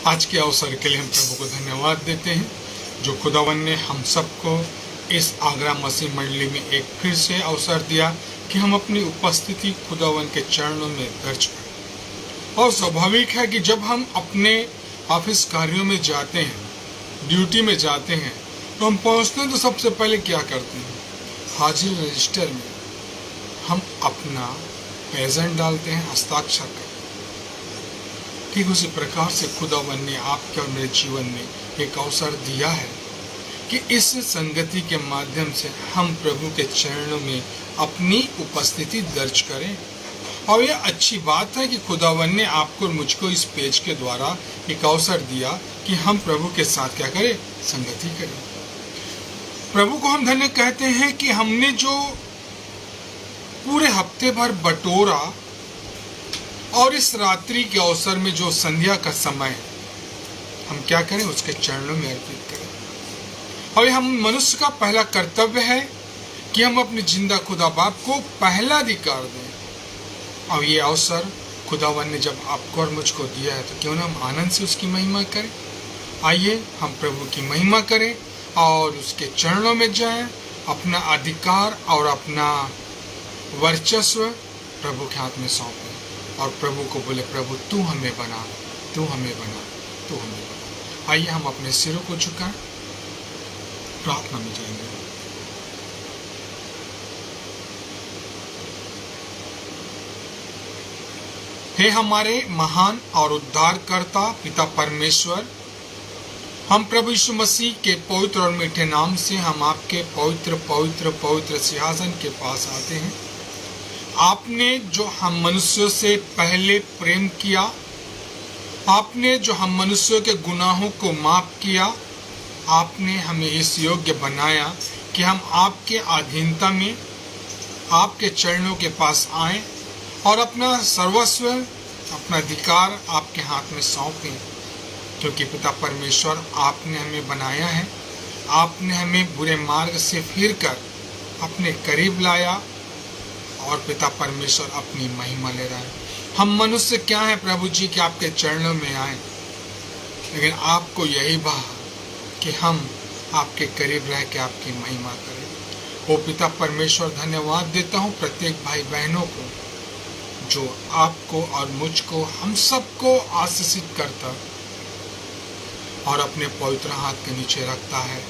आज के अवसर के लिए हम प्रभु को धन्यवाद देते हैं जो खुदावन ने हम सबको इस आगरा मसीह मंडली में एक फिर से अवसर दिया कि हम अपनी उपस्थिति खुदावन के चरणों में दर्ज करें। और स्वाभाविक है कि जब हम अपने ऑफिस कार्यों में जाते हैं, ड्यूटी में जाते हैं, तो हम पहुंचते हैं तो सबसे पहले क्या करते हैं, हाजिर रजिस्टर में हम अपना प्रेजेंट डालते हैं, हस्ताक्षर करते हैं। ठीक उसी प्रकार से खुदावन ने आपके और मेरे जीवन में एक अवसर दिया है कि इस संगति के माध्यम से हम प्रभु के चरणों में अपनी उपस्थिति दर्ज करें। और यह अच्छी बात है कि खुदावन ने आपको और मुझको इस पेज के द्वारा एक अवसर दिया कि हम प्रभु के साथ क्या करें, संगति करें। प्रभु को हम धन्य कहते हैं कि हमने जो पूरे हफ्ते भर बटोरा और इस रात्रि के अवसर में जो संध्या का समय है, हम क्या करें, उसके चरणों में अर्पित करें। और हम मनुष्य का पहला कर्तव्य है कि हम अपने जिंदा खुदा बाप को पहला अधिकार दें। और ये अवसर खुदावन ने जब आपको और मुझको दिया है तो क्यों ना हम आनंद से उसकी महिमा करें। आइए हम प्रभु की महिमा करें और उसके चरणों में जाएं, अपना अधिकार और अपना वर्चस्व प्रभु के हाथ में सौंपें और प्रभु को बोले, प्रभु तू हमें बना, तू हमें बना, तू हमें बना। आइए हम अपने सिरों को झुकाएं, प्रार्थना में जाएंगे। हे हमारे महान और उद्धारकर्ता पिता परमेश्वर, हम प्रभु यीशु मसीह के पवित्र और मीठे नाम से हम आपके पवित्र पवित्र पवित्र सिंहासन के पास आते हैं। आपने जो हम मनुष्यों से पहले प्रेम किया, आपने जो हम मनुष्यों के गुनाहों को माफ किया, आपने हमें इस योग्य बनाया कि हम आपके अधीनता में आपके चरणों के पास आएं और अपना सर्वस्व, अपना अधिकार आपके हाथ में सौंपें। क्योंकि पिता परमेश्वर आपने हमें बनाया है, आपने हमें बुरे मार्ग से फिरकर अपने करीब लाया और पिता परमेश्वर अपनी महिमा ले रहा है। हम मनुष्य क्या हैं प्रभु जी कि आपके चरणों में आए, लेकिन आपको यही बात कि हम आपके करीब रह के आपकी महिमा करें। ओ पिता परमेश्वर, धन्यवाद देता हूँ प्रत्येक भाई बहनों को जो आपको और मुझको, हम सबको आशीषित करता और अपने पवित्र हाथ के नीचे रखता है।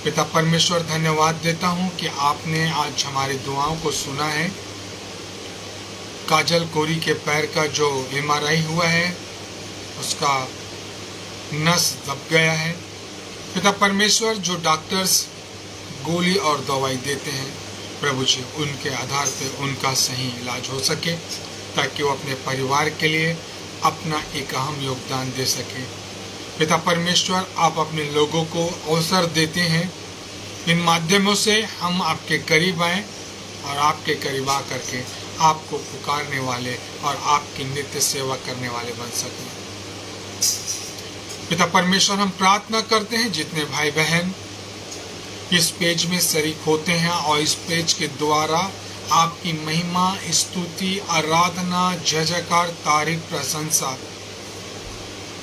पिता परमेश्वर, धन्यवाद देता हूँ कि आपने आज हमारी दुआओं को सुना है। काजल कोरी के पैर का जो MRI हुआ है उसका नस दब गया है। पिता परमेश्वर, जो डॉक्टर्स गोली और दवाई देते हैं प्रभु जी, उनके आधार पर उनका सही इलाज हो सके ताकि वो अपने परिवार के लिए अपना एक अहम योगदान दे सके। पिता परमेश्वर, आप अपने लोगों को अवसर देते हैं, इन माध्यमों से हम आपके करीब आएँ और आपके करीब आ करके आपको पुकारने वाले और आपकी नित्य सेवा करने वाले बन सकें। पिता परमेश्वर, हम प्रार्थना करते हैं जितने भाई बहन इस पेज में शरीक होते हैं और इस पेज के द्वारा आपकी महिमा, स्तुति, आराधना, जय जयकार, तारीफ, प्रशंसा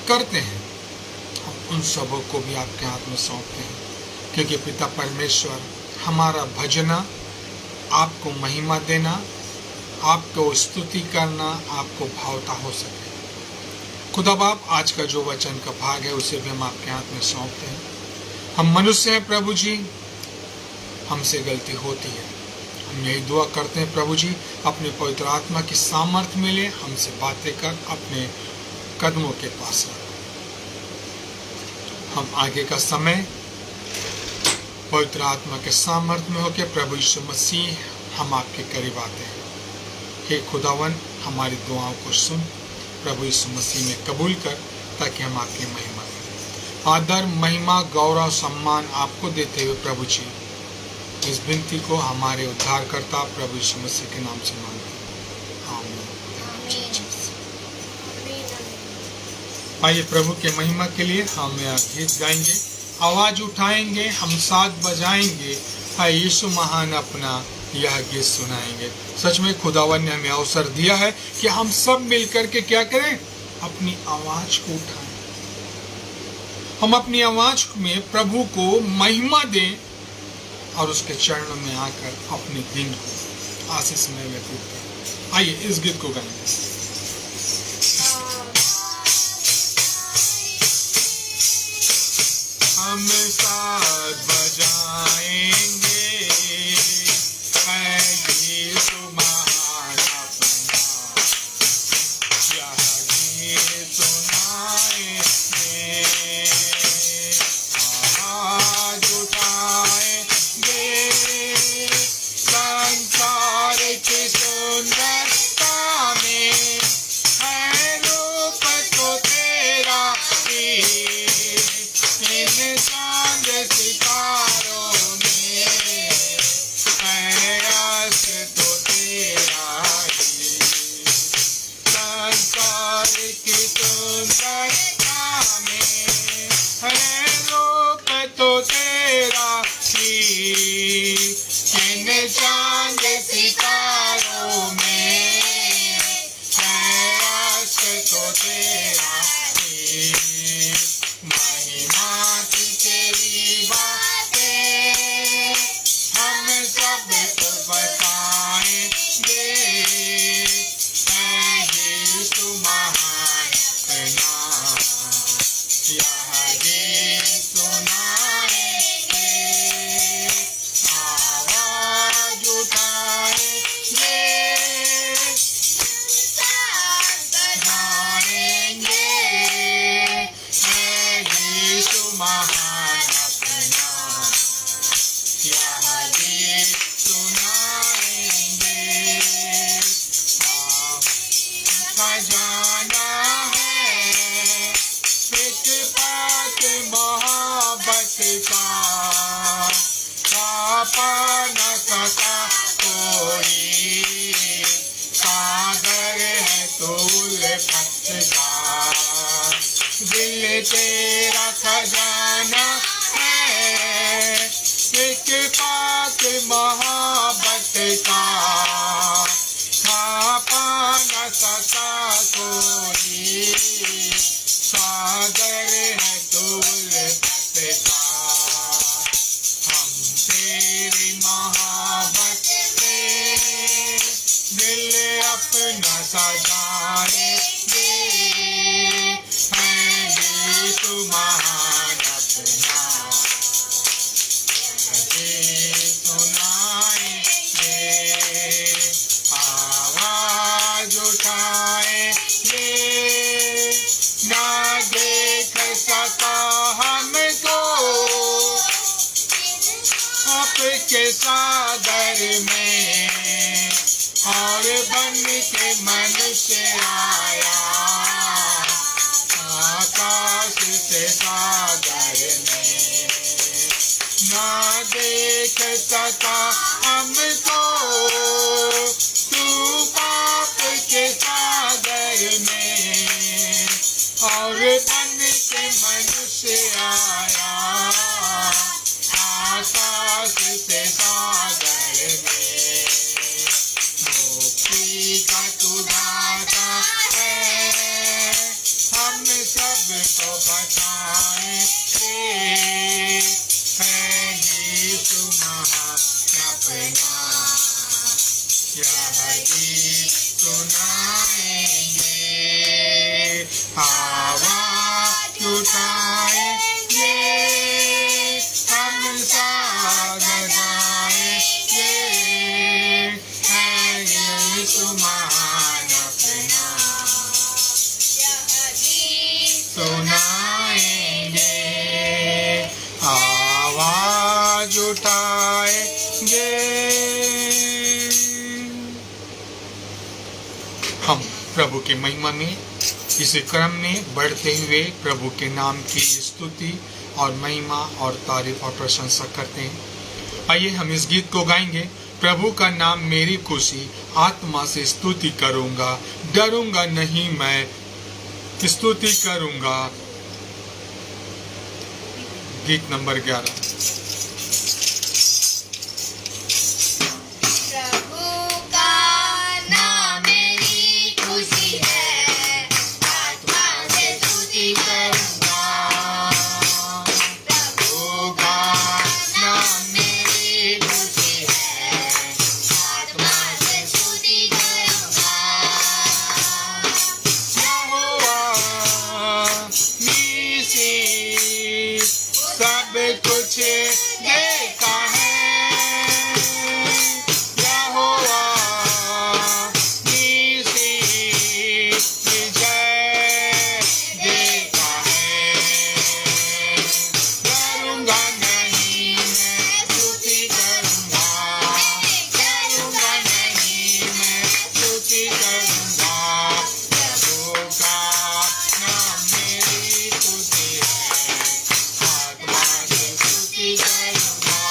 करते हैं, हम उन सबों को भी आपके हाथ में सौंपते हैं। क्योंकि पिता परमेश्वर, हमारा भजना, आपको महिमा देना, आपको स्तुति करना, आपको भावता हो सके। खुदा बाप, आज का जो वचन का भाग है उसे भी हम आपके हाथ में सौंपते हैं। हम मनुष्य हैं प्रभु जी, हमसे गलती होती है। हम यही दुआ करते हैं प्रभु जी, अपने पवित्र आत्मा की सामर्थ्य मिले, हमसे बातें कर अपने कदमों के पास रख। हम आगे का समय पवित्र आत्मा के सामर्थ्य में होकर प्रभु यीशु मसीह हम आपके करीब आते हैं। हे खुदावन, हमारी दुआओं को सुन, प्रभु यीशु मसीह में कबूल कर ताकि हम आपकी महिमा करें। आदर, महिमा, गौरव, सम्मान आपको देते हुए प्रभु जी इस विनती को हमारे उद्धारकर्ता प्रभु यीशु मसीह के नाम से मांगते हैं, आमीन। आइए प्रभु के महिमा के लिए हम गीत गाएंगे, आवाज उठाएंगे, हम साथ बजाएंगे, हाय यीशु महान अपना यह गीत सुनाएंगे। सच में खुदावन ने हमें अवसर दिया है कि हम सब मिलकर के क्या करें, अपनी आवाज को उठाएं हम अपनी आवाज में प्रभु को महिमा दें और उसके चरणों में आकर अपने दिन को आशीष में व्यतीत करें। आइए इस गीत को गाएंगे। हम साथ बजाएंगे है यीशु महान अपना, यह गीत सुनाएंगे, आवाज उठाएंगे, संसार की सुंदरता में है रूप तो तेरा ही, इन चांद सितारों में है यश तो तेरा ही, संसार की सुंदरता में है रूप तो तेरा ही, इन चांद सितारों में है यश तो तेरा ही, महिमा की तेरी बातें हम सबको बताएंगे, है यीशु महान अपना, यह गीत सुनाएंगे, आवाज उठाएंगे, गाएंगे, है यीशु महान अपना, यह गीत सुनाएंगे, आपका जाना है एक बात मोहब्बत का, पा न सका कोई, सागर है तो उल्फत का, दिल तेरा खजाना है एक पाक मोहब्बत का, पा न सका कोई, सागर है तो उल्फत का, हम तेरी मोहब्बत में दिल अपना सजाएंगे, है यीशु महान अपना, गीत सुनाएंगे, आवाज उठाएंगे, ना देख सका हमको आपके सागर में, और बन के मनुष्य आया आकाश से सागर में, ना देख सका हमको तू पाप के सागर में, और बन के मनुष्य आया आकाश से सागर में, मुक्ति का तू दाता है, हम सबको बताएंगे, है यीशु महान अपना, यह गीत सुनाएंगे, आवाज उठाएंगे, हम साथ गाएंगे, है यीशु महान अपना, सुनाएंगे, आवाज उठाएंगे। हम प्रभु की महिमा में इस क्रम में बढ़ते हुए प्रभु के नाम की स्तुति और महिमा और तारीफ और प्रशंसा करते हैं। आइए हम इस गीत को गाएंगे। प्रभु का नाम मेरी खुशी, आत्मा से स्तुति करूंगा, डरूंगा नहीं मैं, स्तुति करूंगा। गीत नंबर 11। विजय देता है। डरूंगा नहीं मैं स्तुति करूंगा, डरूंगा नहीं मैं स्तुति करूंगा। प्रभु का नाम मेरी खुशी है, आत्मा से स्तुति करूंगा।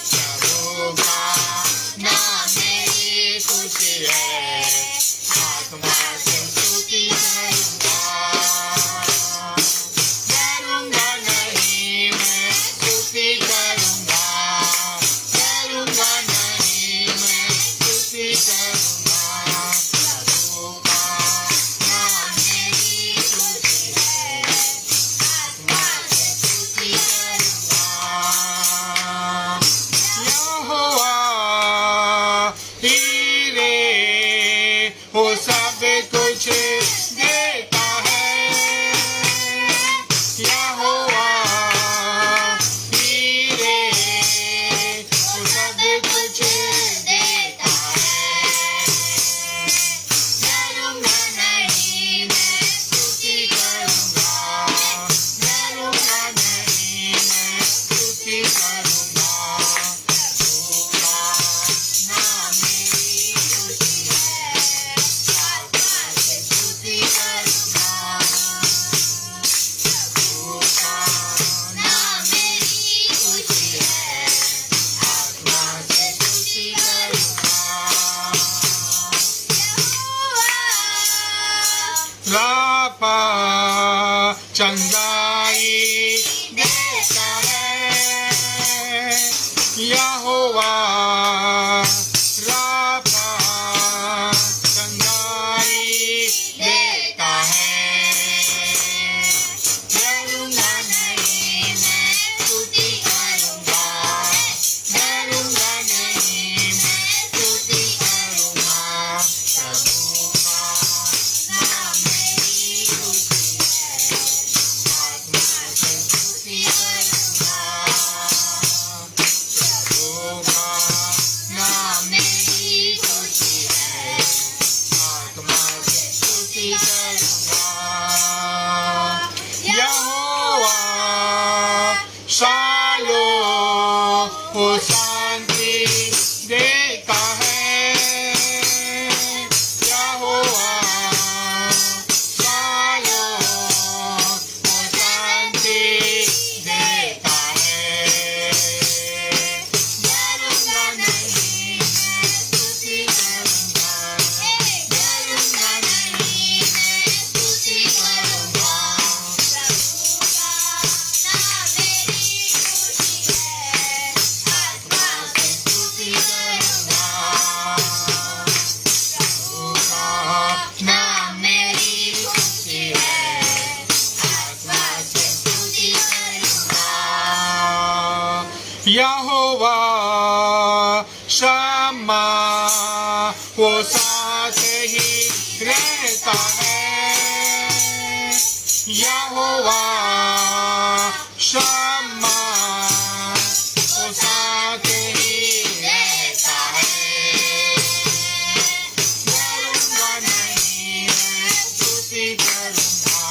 प्रभु का नाम मेरी खुशी है, आत्मा से स्तुति करूंगा। डरूंगा नहीं मैं स्तुति करूंगा, डरूंगा नहीं मैं स्तुति करूंगा। प्रभु का नाम मेरी खुशी है, आत्मा से स्तुति करूंगा। यहोवा हीरे वो सब कुछ देता है। यहोवा हीरे वो सब कुछ देता है। डरूंगा नहीं मैं स्तुति करूंगा, डरूंगा नहीं मैं स्तुति करूंगा। प्रभु का नाम मेरी खुशी है, आत्मा से स्तुति करूंगा। प्रभु का नाम मेरी खुशी है, आत्मा से स्तुति करूंगा। रापा चंगाई देता है। यहोवा रापा चंगाई देता है। डरूंगा नहीं मैं स्तुति करूंगा, डरूंगा नहीं मैं स्तुति करूंगा। प्रभु का नाम मेरी खुशी है, आत्मा से स्तुति करूंगा। प्रभु का नाम मेरी खुशी है, आत्मा से स्तुति करूंगा। यहोवा शालो वो शांति देता है। यहोवा शालो वो शांति देता है। डरूंगा नहीं मैं स्तुति करूंगा, डरूंगा नहीं मैं स्तुति करूंगा। प्रभु का नाम मेरी खुशी है, आत्मा से स्तुति करूंगा। प्रभु का नाम मेरी खुशी है, आत्मा से स्तुति करूंगा। यहोवा शम्मा वो साथ ही रहता है। यहोवा शम्मा वो साथ ही रहता है। डरूंगा नहीं मैं स्तुति करूंगा,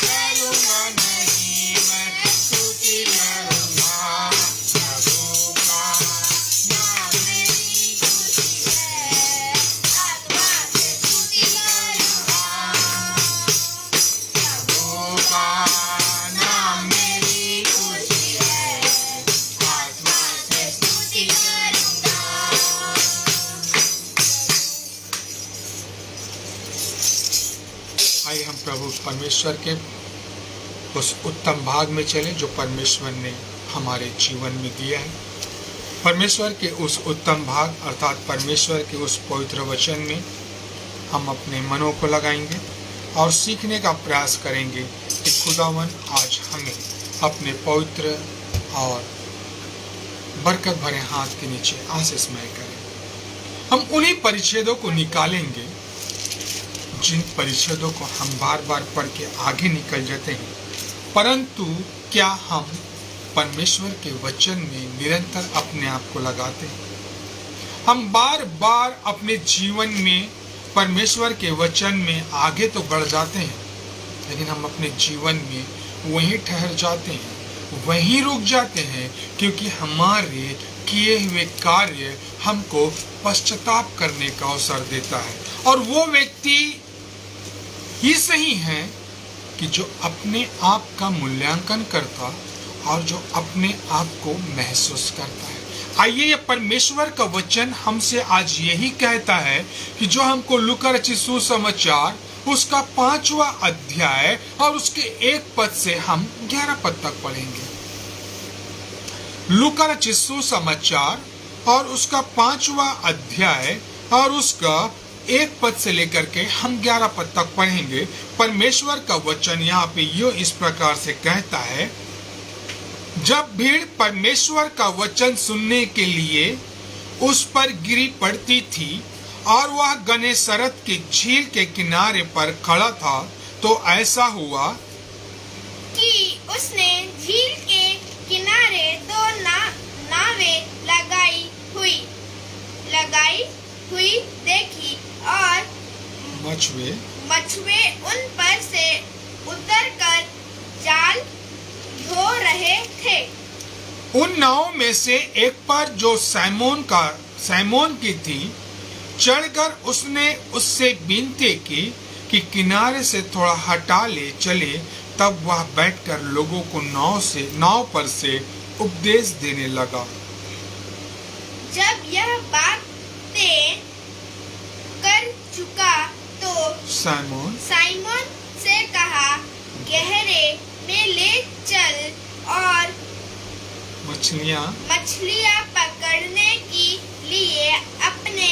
डरूंगा नहीं मैं स्तुति करूंगा। प्रभु का नाम मेरी खुशी है, आत्मा से स्तुति करूंगा। प्रभु का नाम मेरी खुशी है, आत्मा से स्तुति करूंगा। आइए हम प्रभु परमेश्वर के उस उत्तम भाग में चले जो परमेश्वर ने हमारे जीवन में दिया है। परमेश्वर के उस उत्तम भाग अर्थात परमेश्वर के उस पवित्र वचन में हम अपने मनों को लगाएंगे और सीखने का प्रयास करेंगे कि खुदावन आज हमें अपने पवित्र और बरकत भरे हाथ के नीचे आशीषमय करें। हम उन्हीं परिच्छेदों को निकालेंगे जिन परिच्छेदों को हम बार बार पढ़ के आगे निकल जाते हैं, परंतु क्या हम परमेश्वर के वचन में निरंतर अपने आप को लगाते हैं? हम बार बार अपने जीवन में परमेश्वर के वचन में आगे तो बढ़ जाते हैं, लेकिन हम अपने जीवन में वहीं ठहर जाते हैं, वहीं रुक जाते हैं, क्योंकि हमारे किए हुए कार्य हमको पश्चाताप करने का अवसर देता है। और वो व्यक्ति ही सही है कि जो अपने आप का मूल्यांकन करता और जो अपने आप को महसूस करता है। आइए, ये परमेश्वर का वचन हमसे आज यही कहता है कि जो हमको लूका रचित सुसमाचार उसका 5वां अध्याय और उसके 1 पद से हम 11 पद तक पढ़ेंगे। लूका रचित सुसमाचार और उसका 5वां अध्याय और उसका 1 पद से लेकर के हम 11 पद तक पढ़ेंगे। परमेश्वर का वचन यहाँ पे यो इस प्रकार से कहता है, जब भीड़ परमेश्वर का वचन सुनने के लिए उस पर गिरी पड़ती थी और वह गन्नेसरत की झील के किनारे पर खड़ा था, तो ऐसा हुआ कि उसने झील के किनारे 2 नावें लगाई हुई देखी और मछुए उन पर से उतरकर जाल धो रहे थे। उन नावों में से एक पर जो सैमोन की थी, चढ़कर उसने उससे विनती की कि किनारे से थोड़ा हटा ले चले। तब वह बैठकर लोगों को नाव पर से उपदेश देने लगा। जब यह बातें कर चुका तो साइमन से कहा, गहरे में ले चल और मछलियां पकड़ने के लिए अपने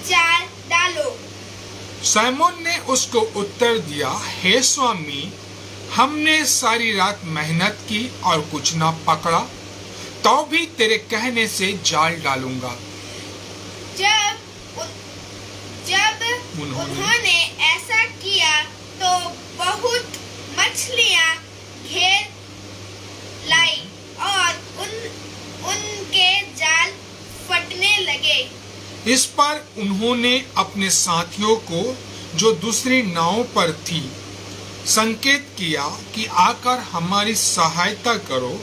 जाल डालो। साइमन ने उसको उत्तर दिया, हे स्वामी, हमने सारी रात मेहनत की और कुछ ना पकड़ा, तो भी तेरे कहने से जाल डालूंगा। जब उन्होंने ऐसा किया तो बहुत मछलियां घेर लाई और उनके जाल फटने लगे। इस पर उन्होंने अपने साथियों को, जो दूसरी नाव पर थी, संकेत किया कि आकर हमारी सहायता करो,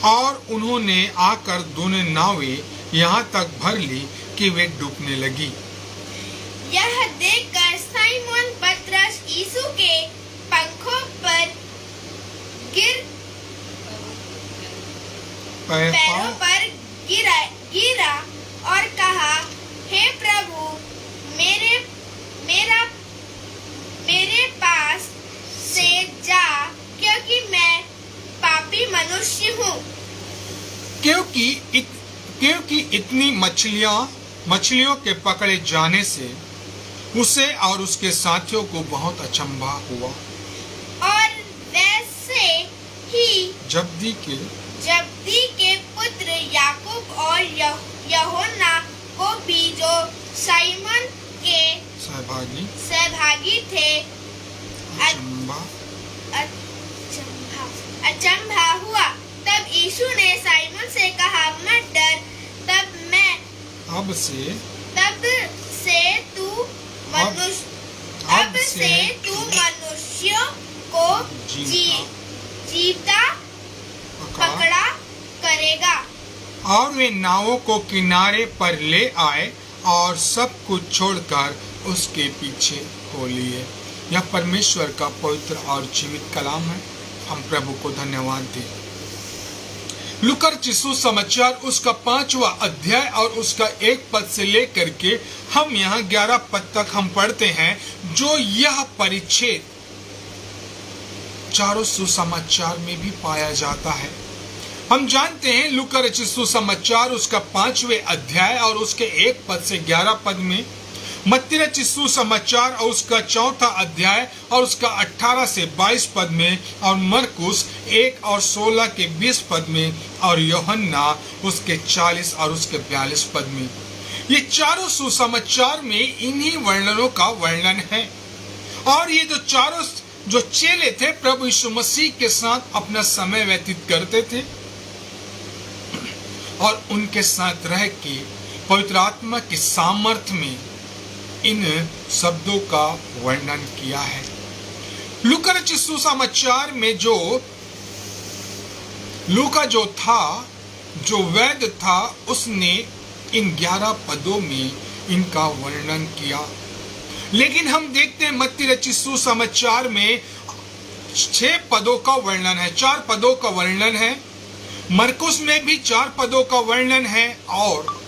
और उन्होंने आकर दोनों नावें यहाँ तक भर ली कि वे डूबने लगी। यह देखकर साइमन पतरस यीशु के पंखों पर पैरों पर गिरा और कहा, हे प्रभु, मेरे पास से जा, क्योंकि मैं पापी मनुष्य हूँ। क्योंकि इतनी मछलियों के पकड़े जाने से उसे और उसके साथियों को बहुत अचंभा हुआ। और वैसे ही जब्दी के पुत्र याकूब और यूहन्ना को भी, जो साइमन के सहभागी थे, अचंभा हुआ। तब यीशु ने साइमन से कहा, मत डर, अब से तू मनुष्यों को जीवता पकड़ा करेगा। और वे नावों को किनारे पर ले आए और सब कुछ छोड़कर उसके पीछे हो लिए। यह परमेश्वर का पवित्र और जीवित कलाम है। हम प्रभु को धन्यवाद दें। लूका रचित सुसमाचार उसका 5वां अध्याय और उसका 1 पद से लेकर के हम यहाँ 11 पद तक हम पढ़ते हैं, जो यह परिच्छेद चारों सुसमाचार में भी पाया जाता है। हम जानते हैं लूका रचित सुसमाचार उसका 5वें अध्याय और उसके 1 पद से 11 पद में, मत्ती रचित सुसमाचार और उसका 4था अध्याय और उसका 18 से 22 पद में, और मरकुस 1 और 16 के 20 पद में, और यूहन्ना उसके 40 और उसके 42 पद में। ये चारों सुसमाचार में इन्हीं वर्णनों का वर्णन है। और ये जो चेले थे प्रभु यीशु मसीह के साथ अपना समय व्यतीत करते थे और उनके साथ रह के पवित्र आत्मा की सामर्थ्य में इन शब्दों का वर्णन किया है। लूका रचित सुसमाचार में लूका जो था, जो वैद्य था, उसने इन 11 पदों में इनका वर्णन किया। लेकिन हम देखते हैं मत्ती रचित सुसमाचार में 6 पदों का वर्णन है, 4 पदों का वर्णन है। मरकुस में भी 4 पदों का वर्णन है और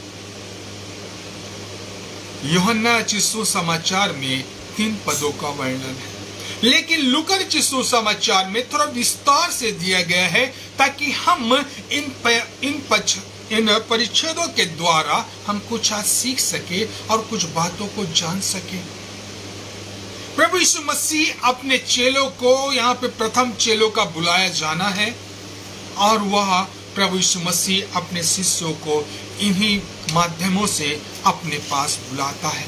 यूहन्ना रचित सुसमाचार में 3 पदों का वर्णन है। लेकिन लूका रचित सुसमाचार में थोड़ा विस्तार से दिया गया है ताकि हम इन परिच्छेदों के द्वारा हम कुछ आज सीख सके और कुछ बातों को जान सके। प्रभु यीशु मसीह अपने चेलों को, यहाँ पे प्रथम चेलों का बुलाया जाना है और वह प्रभु यीशु मसीह अपने शिष्यों को इन्हीं माध्यमों से अपने पास बुलाता है।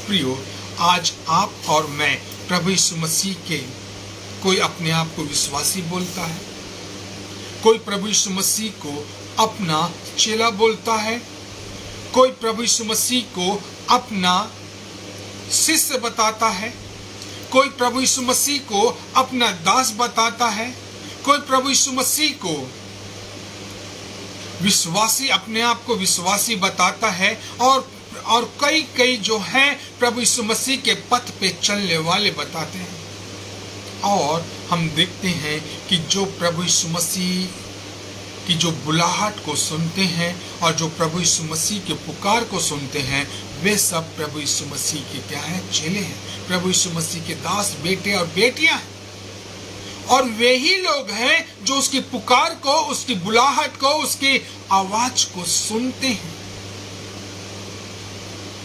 प्रियो, आज आप और मैं प्रभु यीशु मसीह के, कोई अपने आप को विश्वासी बोलता है, कोई प्रभु यीशु मसीह को अपना चेला बोलता है, कोई प्रभु यीशु मसीह को अपना शिष्य बताता है, कोई प्रभु यीशु मसीह को अपना दास बताता है, कोई प्रभु यीशु मसीह को विश्वासी, अपने आप को विश्वासी बताता है और कई जो हैं प्रभु यीशु मसीह के पथ पे चलने वाले बताते हैं। और हम देखते हैं कि जो प्रभु यीशु मसीह की जो बुलाहट को सुनते हैं और जो प्रभु यीशु मसीह के पुकार को सुनते हैं, वे सब प्रभु यीशु मसीह के क्या है? चेले हैं, प्रभु यीशु मसीह के दास, बेटे और बेटियां हैं। और वे ही लोग हैं जो उसकी पुकार को, उसकी बुलाहट को, उसकी आवाज को सुनते हैं।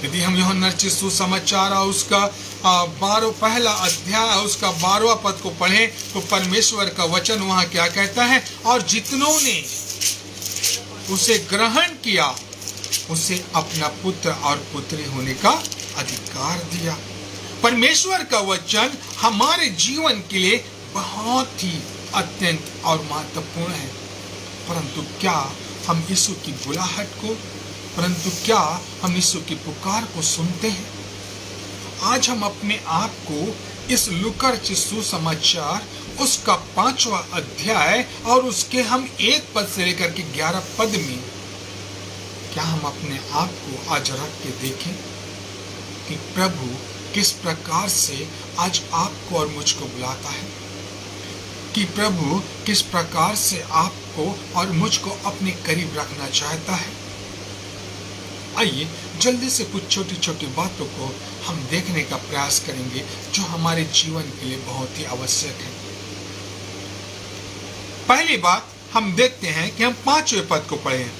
यदि हम यूहन्ना रचित सुसमाचार उसका 12वां अध्याय उसका 12वां पद को पढ़ें तो परमेश्वर का वचन वहां क्या कहता है? और जितनों ने उसे ग्रहण किया उसे अपना पुत्र और पुत्री होने का अधिकार दिया। परमेश्वर का वचन हमारे जीवन के लिए बहुत ही अत्यंत और महत्वपूर्ण है। परंतु क्या हम यीशु की बुलाहट को, परंतु क्या हम यीशु की पुकार को सुनते हैं? आज हम अपने आप को इस लूका रचित सुसमाचार उसका 5वां अध्याय और उसके हम 1 पद से लेकर के 11 पद में क्या हम अपने आप को आज रख के देखें कि प्रभु किस प्रकार से आज आपको और मुझको बुलाता है, कि प्रभु किस प्रकार से आपको और मुझको अपने करीब रखना चाहता है। आइए जल्दी से कुछ छोटी छोटी बातों को हम देखने का प्रयास करेंगे जो हमारे जीवन के लिए बहुत ही आवश्यक है। पहली बात हम देखते हैं कि हम 5वें पद को पढ़ें।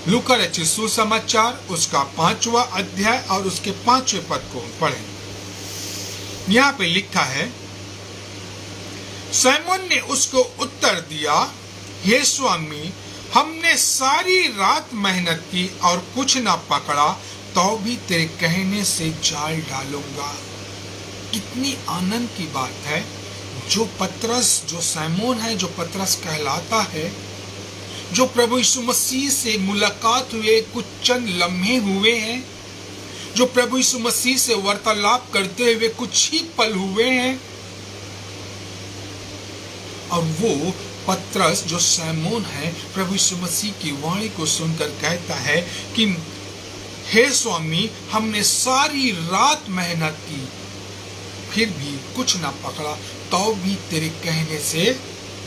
लूका रचित सुसमाचार उसका 5वां अध्याय और उसके 5वें पद को पढ़ें। यहाँ पे लिखा है, सैमोन ने उसको उत्तर दिया, हे स्वामी, हमने सारी रात मेहनत की और कुछ ना पकड़ा, तो भी तेरे कहने से जाल डालूंगा। कितनी आनंद की बात है। जो पतरस, जो सैमोन है, जो पतरस कहलाता है, जो प्रभु यीशु मसीह से मुलाकात हुए कुछ चंद लम्हे हुए हैं, जो प्रभु यीशु मसीह से वार्तालाप करते हुए कुछ ही पल हुए हैं, और वो पतरस जो सैमोन है प्रभु यीशु मसीह की वाणी को सुनकर कहता है कि हे स्वामी, हमने सारी रात मेहनत की फिर भी कुछ ना पकड़ा, तो भी तेरे कहने से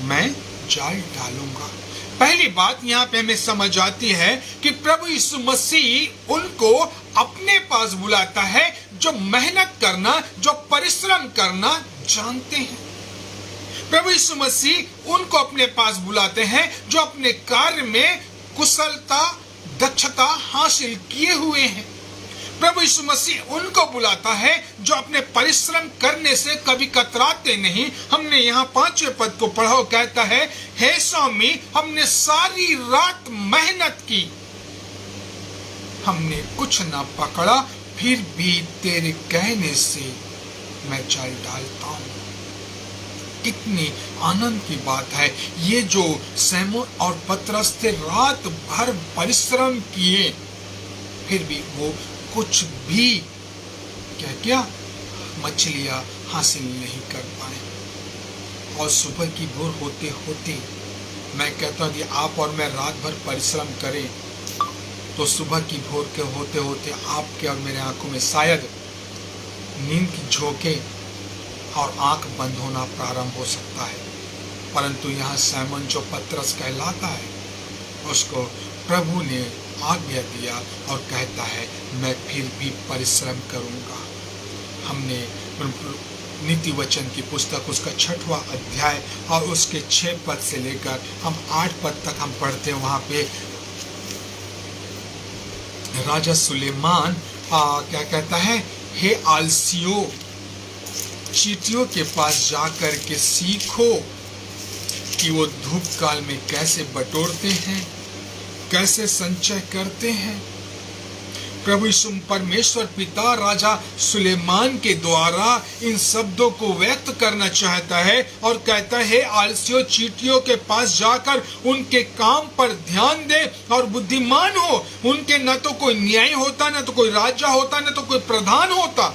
मैं जाल डालूंगा। पहली बात यहाँ पे हमें समझ आती है कि प्रभु यीशु मसीह उनको अपने पास बुलाता है जो मेहनत करना, जो परिश्रम करना जानते हैं। प्रभु यीशु मसीह उनको अपने पास बुलाते हैं जो अपने कार्य में कुशलता, दक्षता हासिल किए हुए हैं। प्रभु यीशु मसीह उनको बुलाता है जो अपने परिश्रम करने से कभी कतराते नहीं। हमने यहाँ 5वें पद को पढ़ा, कहता है, हे स्वामी, हमने सारी रात मेहनत की, हमने कुछ ना पकड़ा, फिर भी तेरे कहने से मैं जाल डालता हूँ। कितनी आनंद की बात है। ये जो सैमोन और पतरस थे, रात भर परिश्रम किए, फिर भी वो कुछ भी क्या मछलियां हासिल नहीं कर पाए। और सुबह की भोर होते होते मैं कहता हूं कि आप और मैं रात भर परिश्रम करें तो सुबह की भोर के होते होते आपके और मेरे आंखों में शायद नींद की झोंके और आंख बंद होना प्रारंभ हो सकता है। परंतु यहाँ सैमन जो पतरस कहलाता है उसको प्रभु ने आज्ञा दिया और कहता है मैं फिर भी परिश्रम करूंगा। हमने नीति वचन की पुस्तक उसका 6वां अध्याय और उसके 6 पद से लेकर हम 8 पद तक हम पढ़ते हैं। वहां पे राजा सुलेमान क्या कहता है, हे आलसियों, चींटियों के पास जाकर के सीखो कि वो धूप काल में कैसे बटोरते हैं, कैसे संचय करते हैं। प्रभु यीशु परमेश्वर पिता राजा सुलेमान के द्वारा इन शब्दों को व्यक्त करना चाहता है और कहता है आलसियों, चींटियों के पास जाकर उनके काम पर ध्यान दे और बुद्धिमान हो। उनके न तो कोई न्याय होता, न तो कोई राजा होता, न तो कोई प्रधान होता,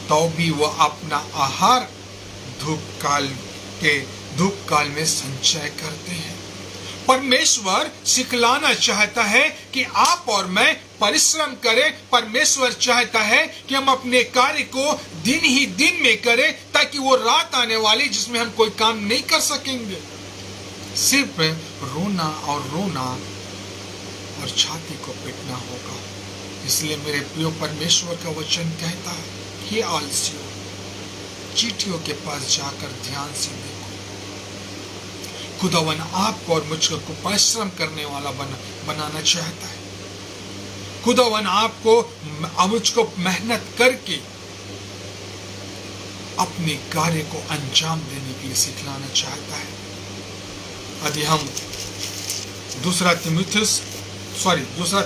तो भी वह अपना आहार धूप काल में संचय करते हैं। परमेश्वर सिखलाना चाहता है कि आप और मैं परिश्रम करें। परमेश्वर चाहता है कि हम अपने कार्य को दिन ही दिन में करें ताकि वो रात आने वाली जिसमें हम कोई काम नहीं कर सकेंगे। सिर्फ रोना और छाती को पीटना होगा। इसलिए मेरे प्रिय परमेश्वर का वचन कहता है, हे आलसियों, चींटियों के पास जाकर ध्यान से देखो। खुदावन आपको और मुझको परिश्रम करने वाला बनाना चाहता है। खुदावन आपको मुझको मेहनत करके अपने कार्य को अंजाम देने के लिए सिखलाना चाहता है। यदि हम दूसरा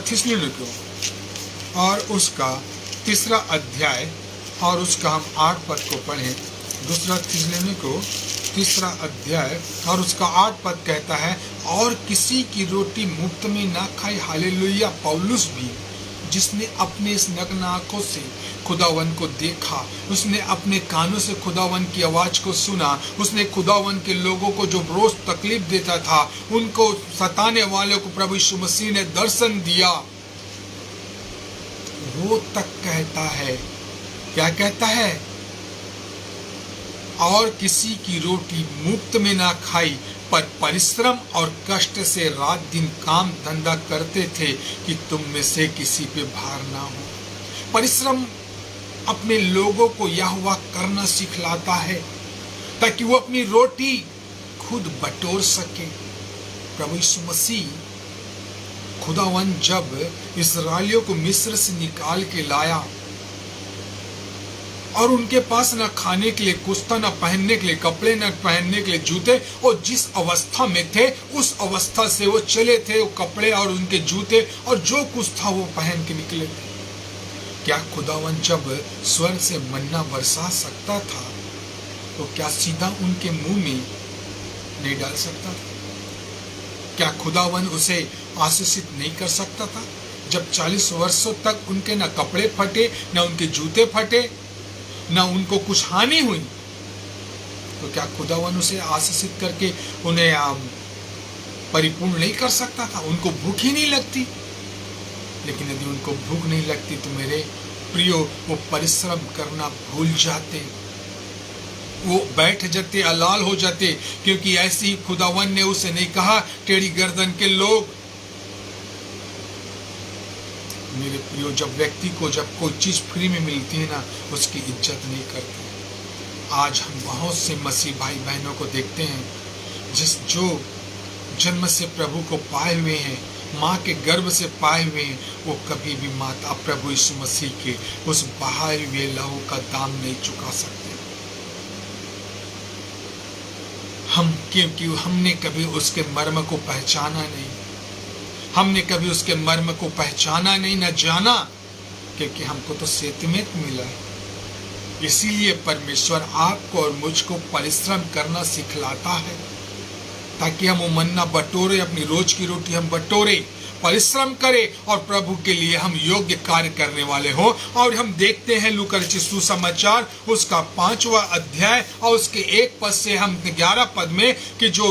थिस्सलुनीकियों और उसका 3 अध्याय और उसका हम 8 पद को पढ़ें। दूसरा थिस्सलुनीकियों 3 अध्याय और उसका 8 पद कहता है, और किसी की रोटी मुफ्त में ना खाई। हालेलुया। पौलुस भी, जिसने अपने इस नग्न आंखों से खुदावन को देखा, उसने अपने कानों से खुदावन की आवाज को सुना, उसने खुदावन के लोगों को जो रोज तकलीफ देता था, उनको सताने वालों को प्रभु यीशु मसीह ने दर्शन दिया, वो तक कहता है, क्या कहता है, और किसी की रोटी मुफ्त में ना खाई, पर परिश्रम और कष्ट से रात दिन काम धंधा करते थे कि तुम में से किसी पे भार ना हो। परिश्रम अपने लोगों को यहोवा करना सिखलाता है ताकि वो अपनी रोटी खुद बटोर सके। प्रभु यीशु मसीह खुदावन जब इस्राएलियों को मिस्र से निकाल के लाया और उनके पास न खाने के लिए कुछ था, न पहनने के लिए कपड़े, न पहनने के लिए जूते, और जिस अवस्था में थे उस अवस्था से वो चले थे, वो कपड़े और उनके जूते और जो कुछ था वो पहन के निकले थे। क्या खुदावन जब स्वर्ग से मन्ना बरसा सकता था तो क्या सीधा उनके मुंह में नहीं डाल सकता था? क्या खुदावन उसे आशीषित नहीं कर सकता था? जब 40 वर्षों तक उनके न कपड़े फटे, न उनके जूते फटे, न उनको कुछ हानि हुई, तो क्या खुदावन उसे आशीषित करके उन्हें परिपूर्ण नहीं कर सकता था? उनको भूख ही नहीं लगती। लेकिन यदि उनको भूख नहीं लगती तो मेरे प्रियो वो परिश्रम करना भूल जाते, वो बैठ जाते, अलाल हो जाते, क्योंकि ऐसी खुदावन ने उसे नहीं कहा टेढ़ी गर्दन के लोग। मेरे प्रियो, जब व्यक्ति को जब कोई चीज फ्री में मिलती है ना, उसकी इज्जत नहीं करते। आज हम बहुत से मसीह भाई बहनों को देखते हैं जो जन्म से प्रभु को पाए हुए हैं, माँ के गर्भ से पाए हुए हैं, वो कभी भी माता प्रभु यीशु मसीह के उस बहाए हुए लहू का दाम नहीं चुका सकते। क्योंकि हमने कभी उसके मर्म को पहचाना नहीं, हमने कभी उसके मर्म को पहचाना नहीं, न जाना, क्योंकि हमको तो सेतमेत मिला है। इसीलिए परमेश्वर आपको और मुझको परिश्रम करना सिखलाता है ताकि हम वो मन्ना बटोरे, अपनी रोज की रोटी हम बटोरे। परिश्रम करें और प्रभु के लिए हम योग्य कार्य करने वाले हो। और हम देखते हैं लूका रचित सुसमाचार उसका 5वां अध्याय और उसके 1 पद से हम 11 पद में कि जो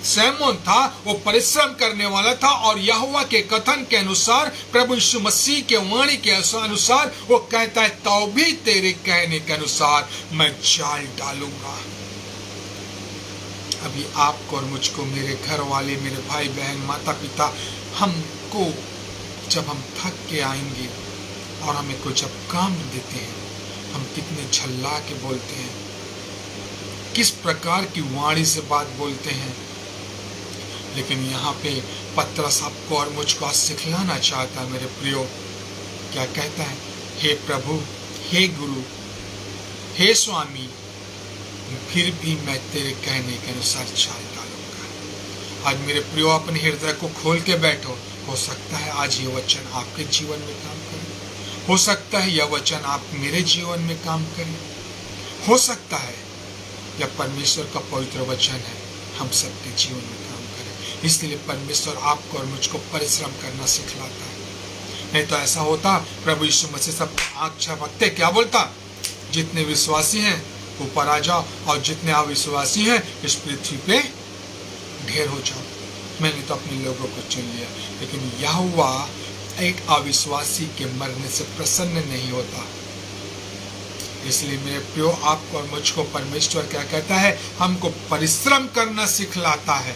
सैमोन था वो परिश्रम करने वाला था और यहोवा के कथन के अनुसार, प्रभु यीशु मसीह के वाणी के अनुसार वो कहता है तो भी तेरे कहने के अनुसार मैं जाल डालूंगा। अभी आपको और मुझको, मेरे घर वाले, मेरे भाई बहन, माता पिता, हमको जब हम थक के आएंगे और हमें कुछ जब काम देते हैं, हम कितने झल्ला के बोलते हैं, किस प्रकार की वाणी से बात बोलते हैं। लेकिन यहाँ पे पतरस आपको और मुझको सिखलाना चाहता है मेरे प्रियो, क्या कहता है? हे प्रभु, हे गुरु, हे स्वामी, फिर भी मैं तेरे कहने के अनुसार चाल डालूंगा। आज मेरे प्रियो अपने हृदय को खोल के बैठो। हो सकता है आज ये वचन आपके जीवन में काम करे, हो सकता है यह वचन आप मेरे जीवन में काम करे, हो सकता है यह परमेश्वर का पवित्र वचन है हम सबके जीवन में काम करे। इसलिए परमेश्वर आपको और मुझको परिश्रम करना सिखलाता है। नहीं तो ऐसा होता प्रभु यीशु मसीह सब आंख झपकते क्या बोलता? जितने विश्वासी हैं ऊपर आ जाओ और जितने अविश्वासी हैं इस पृथ्वी पे ढेर हो जाओ। मैंने तो अपने लोगों को चुन लिया। लेकिन यहोवा एक अविश्वासी के मरने से प्रसन्न नहीं होता। इसलिए मेरे प्रियो, आपको और मुझको परमेश्वर क्या कहता है? हमको परिश्रम करना सिखलाता है।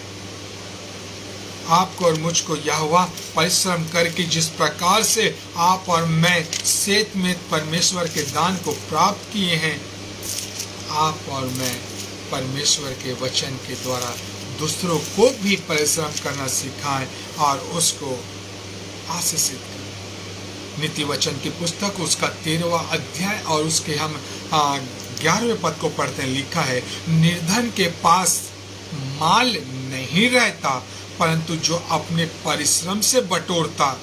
आपको और मुझको यहोवा परिश्रम करके जिस प्रकार से आप और मैं सेत में परमेश्वर के दान को प्राप्त किए हैं, आप और मैं परमेश्वर के वचन के द्वारा दूसरों को भी परिश्रम करना सिखाएं और उसको आशीषित करें। नीति वचन की पुस्तक उसका 13वां अध्याय और उसके हम 11वें पद को पढ़ते हैं। लिखा है, निर्धन के पास माल नहीं रहता, परंतु जो अपने परिश्रम से बटोरता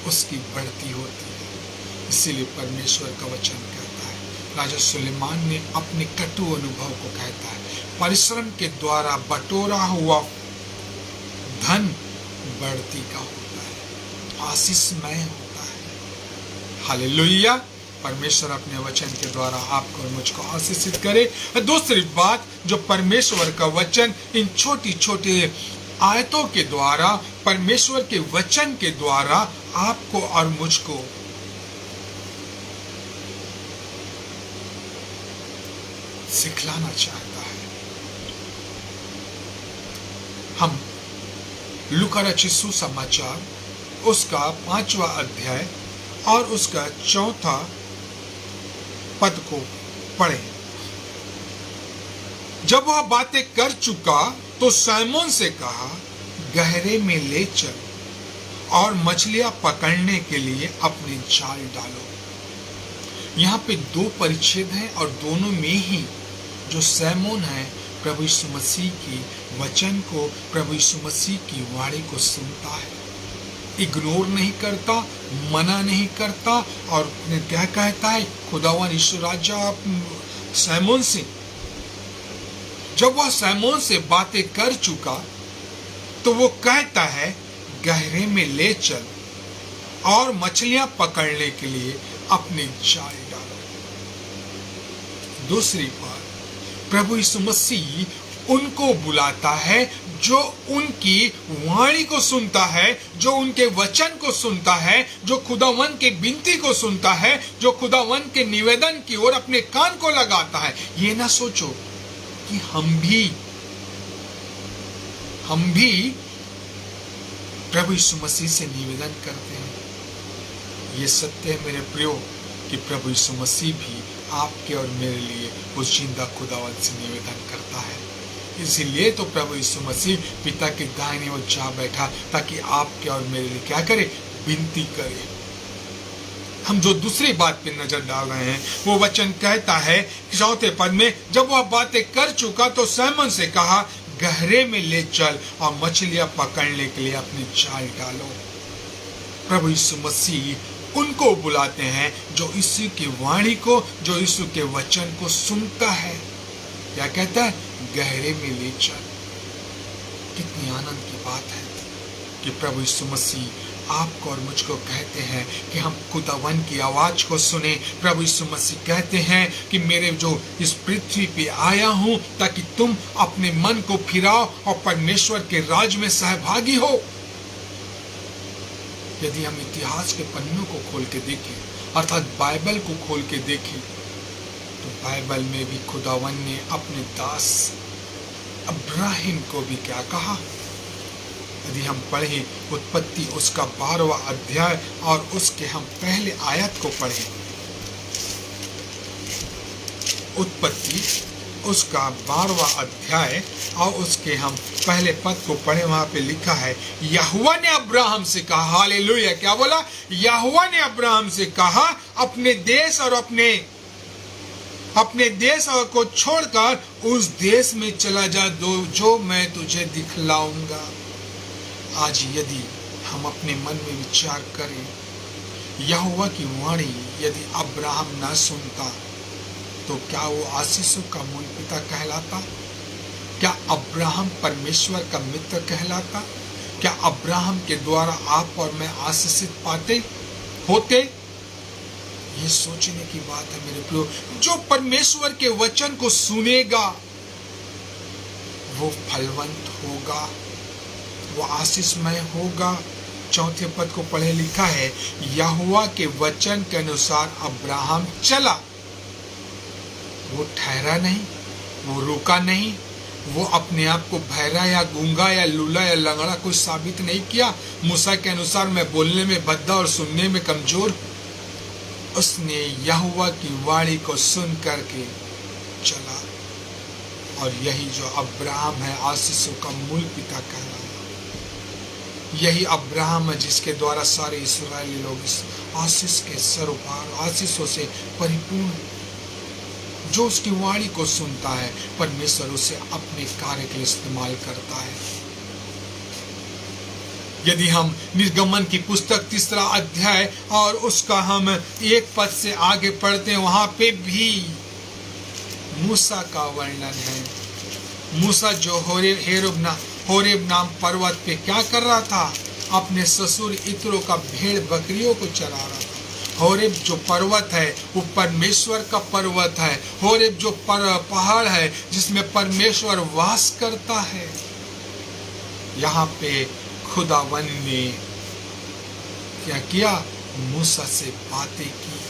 उसकी बढ़ती होती है। इसीलिए परमेश्वर का वचन कहता है, राजा सुलेमान ने अपने कटु अनुभव को कहता है, परिश्रम के द्वारा बटोरा हुआ धन बढ़ती का होता है, आशीषमय होता है। हालेलुया। परमेश्वर अपने वचन के द्वारा आपको और मुझको आशीषित करे। दूसरी बात, जो परमेश्वर का वचन इन छोटी छोटी आयतों के द्वारा, परमेश्वर के वचन के द्वारा आपको और मुझको सिखलाना चाहता है। हम लूका रचित सुसमाचार उसका 5वां अध्याय और उसका 4था पद को पढ़े। जब वह बातें कर चुका तो सैमोन से कहा, गहरे में ले चल और मछलियां पकड़ने के लिए अपने जाल डालो। यहाँ पे 2 परिच्छेद हैं और दोनों में ही जो सैमोन है प्रभु यीशु मसीह की वचन को, प्रभु यीशु मसीह की वाणी को सुनता है, इग्नोर नहीं करता, मना नहीं करता। और क्या कहता है खुदावन यीशु राजा सैमोन से? जब वह सैमोन से बातें कर चुका तो वो कहता है, गहरे में ले चल और मछलियां पकड़ने के लिए अपने जाल डालो। दूसरी बात, प्रभु यीशु मसीह उनको बुलाता है जो उनकी वाणी को सुनता है, जो उनके वचन को सुनता है, जो खुदावन के विनती को सुनता है, जो खुदावन के निवेदन की ओर अपने कान को लगाता है। ये ना सोचो कि हम भी प्रभु यीशु मसीह से निवेदन करते हैं। ये सत्य है मेरे प्रियो कि प्रभु यीशु मसीह भी आपके और मेरे लिए उस जिंदा खुदावन से निवेदन करता है। इसीलिए तो प्रभु यीशु मसीह पिता के दाहिने ओर जा बैठा ताकि आपके और मेरे लिए क्या करे? विनती करे। हम जो दूसरी बात पे नजर डाल रहे हैं वो वचन कहता है 4थे पद में, जब वह बातें कर चुका तो सैमोन से कहा, गहरे में ले चल और मछलियां पकड़ने के लिए अपनी जाल डालो। प्रभु यीशु मसीह उनको बुलाते हैं जो यीशु की वाणी को, जो यीशु के वचन को सुनता है। क्या कहता है? गहरे में ले चल। कितनी आनंद की बात है कि प्रभु यीशु मसीह आपको और मुझको कहते हैं कि हम खुदावन की आवाज को सुने। प्रभु यीशु मसीह कहते हैं कि मेरे जो इस पृथ्वी पे आया हूं ताकि तुम अपने मन को फिराओ और परमेश्वर के राज में सहभागी हो। यदि हम इतिहास के पन्नों को खोल के देखें, अर्थात बाइबल को खोल के देखें, तो बाइबल में भी खुदावन ने अपने दास अब्राहिम को भी क्या कहा। यदि हम पढ़ें उत्पत्ति उसका 12वां अध्याय और उसके हम पहले आयत को पढ़ें, उत्पत्ति उसका 12वां अध्याय और उसके हम पहले पद को पढ़े, वहां पे लिखा है, यहोवा ने अब्राहम से कहा, हालेलुया, क्या बोला? यहोवा ने अब्राहम से कहा, अपने देश और अपने देश को छोड़कर उस देश में चला जा जो मैं तुझे दिखलाऊंगा। आज यदि हम अपने मन में विचार करें, यहोवा की वाणी यदि अब्राहम ना सुनता तो क्या वो आशीषों का मूल पिता कहलाता? क्या अब्राहम परमेश्वर का मित्र कहलाता? क्या अब्राहम के द्वारा आप और मैं आशीषित पाते होते? ये सोचने की बात है मेरे प्रियो। जो परमेश्वर के वचन को सुनेगा वो फलवंत होगा, वो आशीषमय होगा। चौथे पद को पढ़े, लिखा है, यहोवा के वचन के अनुसार अब्राहम चला। वो ठहरा नहीं, वो रुका नहीं, वो अपने आप को बहरा या गूंगा या लूला या लंगड़ा कुछ साबित नहीं किया। मूसा के अनुसार मैं बोलने में भद्दा और सुनने में कमजोर। उसने यहोवा की वाणी को सुन करके चला, और यही जो अब्राहम है आशीषों का मूल पिता कहलाया। यही अब्राहम है जिसके द्वारा सारे इस्राएली लोग इस आशीष के सरोपार आशीषों से परिपूर्ण। जो उसकी वाणी को सुनता है, परमेश्वर उसे अपने कार्य के लिए इस्तेमाल करता है। यदि हम निर्गमन की पुस्तक 3रा अध्याय और उसका हम 1 पद से आगे पढ़ते हैं, वहां पे भी मूसा का वर्णन है। मूसा जो होरेब नाम पर्वत पे क्या कर रहा था? अपने ससुर इत्रो का भेड़ बकरियों को चरा रहा था। होरेब जो पर्वत है वो परमेश्वर का पर्वत है। होरेब जो पहाड़ है जिसमें परमेश्वर वास करता है। यहाँ पे खुदावन ने क्या किया? मूसा से बातें की।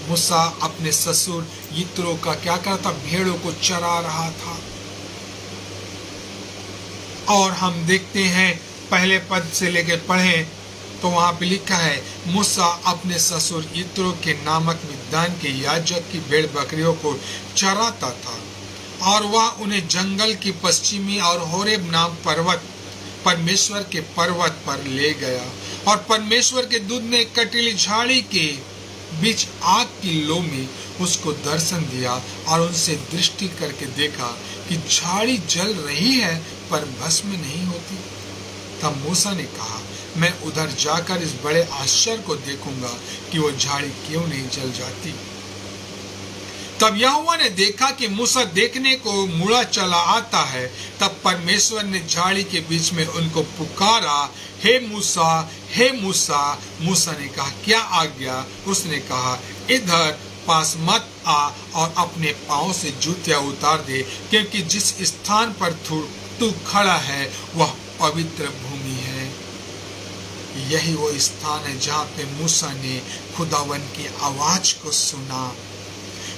मूसा अपने ससुर यित्रो का क्या करता? भेड़ों को चरा रहा था। और हम देखते हैं पहले पद से लेकर पढ़ें तो वहां पे लिखा है, मूसा अपने ससुर यित्रो के नामक मिद्यान के याजक की भेड़ बकरियों को चराता था, और वह उन्हें जंगल की पश्चिमी और होरेब नाम पर्वत परमेश्वर के पर्वत पर ले गया। और परमेश्वर के दूत ने कटीली झाड़ी के बीच आग की लो में उसको दर्शन दिया, और उनसे दृष्टि करके देखा कि झाड़ी जल रही है पर भस्म नहीं होती। तब मूसा ने कहा, मैं उधर जाकर इस बड़े आश्चर्य को देखूंगा कि वो झाड़ी क्यों नहीं जल जाती। तब यहोवा ने देखा कि मूसा देखने को मुड़ा चला आता है। तब परमेश्वर ने झाड़ी के बीच में उनको पुकारा, हे मूसा, हे मूसा। मूसा ने कहा, क्या आज्ञा? उसने कहा, इधर पास मत आ और अपने पांव से जूतियां उतार दे, क्योंकि जिस स्थान पर तू खड़ा है वह पवित्र भूमि है। यही वो स्थान है जहाँ पे मूसा ने खुदावन की आवाज को सुना।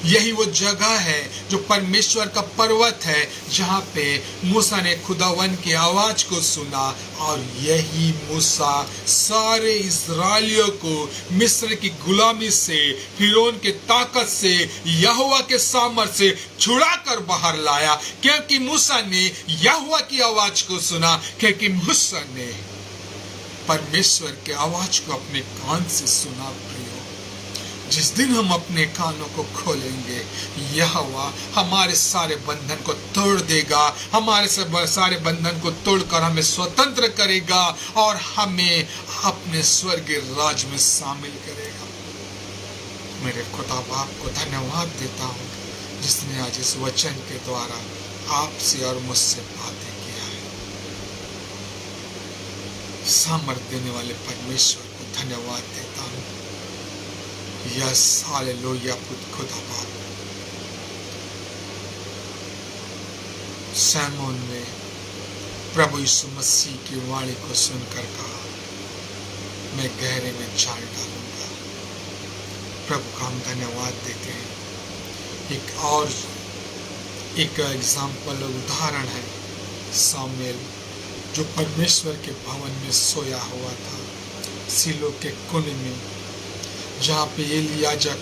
यही वो जगह है जो परमेश्वर का पर्वत है जहाँ पे मूसा ने खुदावन की आवाज को सुना। और यही मूसा सारे इस्राएलियों को मिस्र की गुलामी से, फिरौन के ताकत से, यहोवा के सामर्थ से छुड़ा कर बाहर लाया, क्योंकि मूसा ने यहोवा की आवाज को सुना, क्योंकि मूसा ने परमेश्वर के आवाज को अपने कान से सुना। जिस दिन हम अपने कानों को खोलेंगे, यहोवा हमारे सारे बंधन को तोड़ देगा, हमारे सारे बंधन को तोड़कर हमें स्वतंत्र करेगा और हमें अपने स्वर्गीय राज में शामिल करेगा। मेरे खुदा बाप को धन्यवाद देता हूँ जिसने आज इस वचन के द्वारा आपसे और मुझसे बातें किया है। सामर्थ देने वाले परमेश्वर को धन्यवाद देता हूँ। यस हालेलुया खुदा बाप। सैमोन ने प्रभु यीशु मसीह की वाणी को सुनकर कहा, मैं गहरे में चाल डालूंगा। प्रभु का हम धन्यवाद देते हैं। एक एग्जाम्पल उदाहरण है सामुएल, जो परमेश्वर के भवन में सोया हुआ था, सीलो के कुंड में, जहाँ पे एली याजक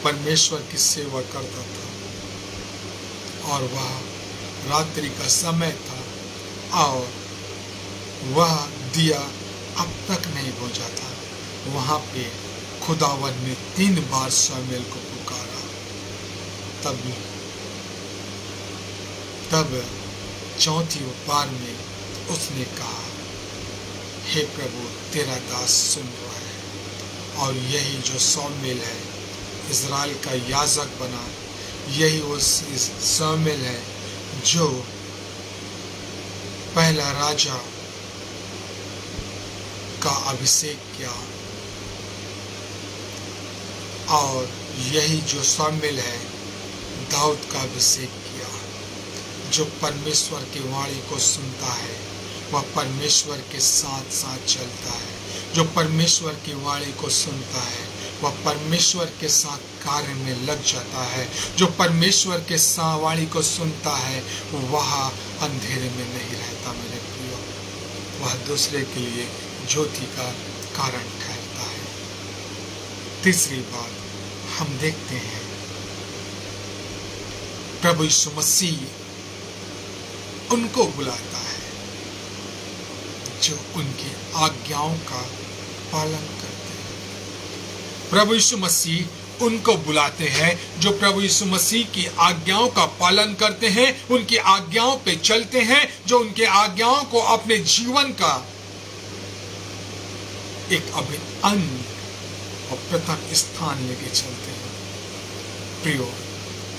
परमेश्वर की सेवा करता था, और वह रात्रि का समय था और वह दिया अब तक नहीं बुझा था। वहाँ पे खुदावन ने 3 बार सामुएल को पुकारा। तब चौथी बार में उसने कहा, हे प्रभु, तेरा दास सुन रहा है। और यही जो सामुएल है, इज़राइल का याजक बना, यही वो सामुएल है जो पहला राजा का अभिषेक किया। और यही जो सामुएल है, दाऊद का अभिषेक किया। जो परमेश्वर की वाणी को सुनता है, वह परमेश्वर के साथ साथ चलता है। जो परमेश्वर की वाणी को सुनता है, वह परमेश्वर के साथ कार्य में लग जाता है। जो परमेश्वर के वाणी को सुनता है, वह अंधेरे में नहीं रहता मेरे प्रियो, वह दूसरे के लिए ज्योति का कारण ठहरता है। तीसरी बात हम देखते हैं, प्रभु यीशु मसीह उनको बुलाता है जो उनकी आज्ञाओं का पालन करते हैं। प्रभु यीशु मसीह उनको बुलाते हैं जो प्रभु यीशु मसीह की आज्ञाओं का पालन करते हैं, उनकी आज्ञाओं पे चलते हैं, जो उनके आज्ञाओं को अपने जीवन का एक अभिन्न अंग और प्रथम स्थान लेके चलते हैं। प्रियो,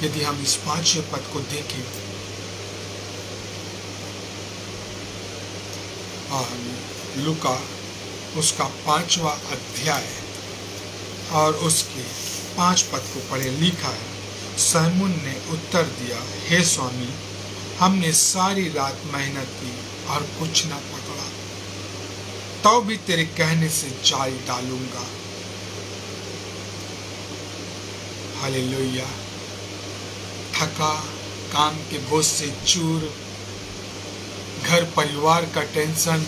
यदि हम इस 5वें पद को देखें, लूका उसका 5वां अध्याय और उसके 5 पद को पढ़े, लिखा है, सैमून ने उत्तर दिया, हे स्वामी, हमने सारी रात मेहनत की और कुछ न पकड़ा, तो भी तेरे कहने से जाल डालूंगा। हालेलुया। थका, काम के बोझ से चूर, घर परिवार का टेंशन